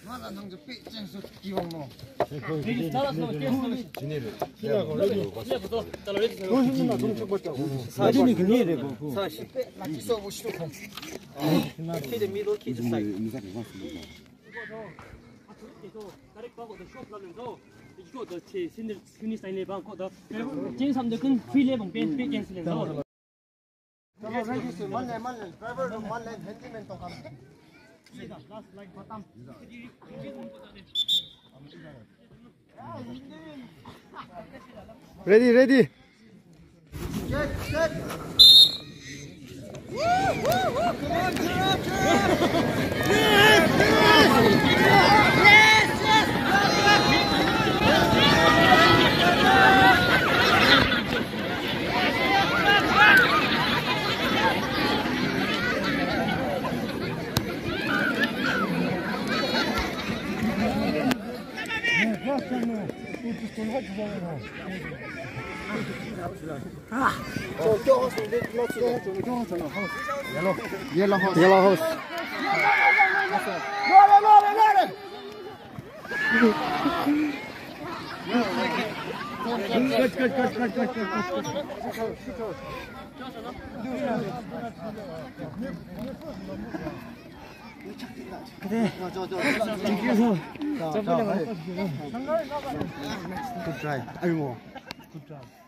Mana nang jepi ceng su kiwang no. 사진이 그게 되고. Laki so bu şu kan. 키드 미도 키드 사이. 레디 레디. Yellow house. 그래. Good try. 아이고. Good try.